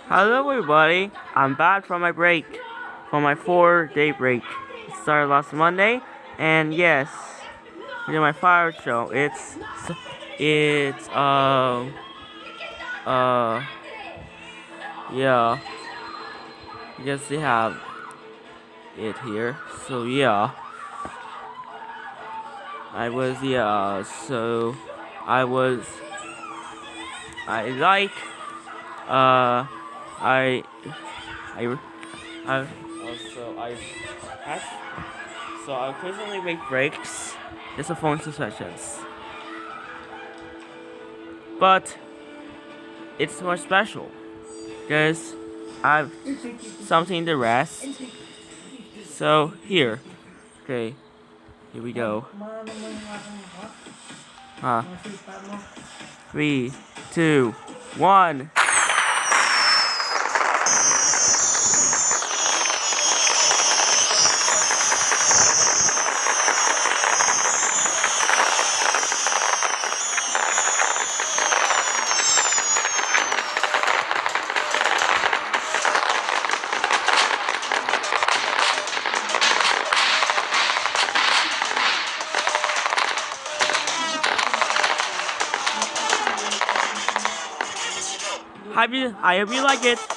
Hello everybody, I'm back from my break, from my 4-day break. It started last Monday, and yes, we did my fire show. Uh, yeah, I guess they have it here. So yeah, I was, yeah, so I was, I like, uh, I, I, I, also, I, so I occasionally make breaks just for phone sessions. But it's more special because I've something to rest. So here, okay, here we go. 3, 2, 1. I hope you like it.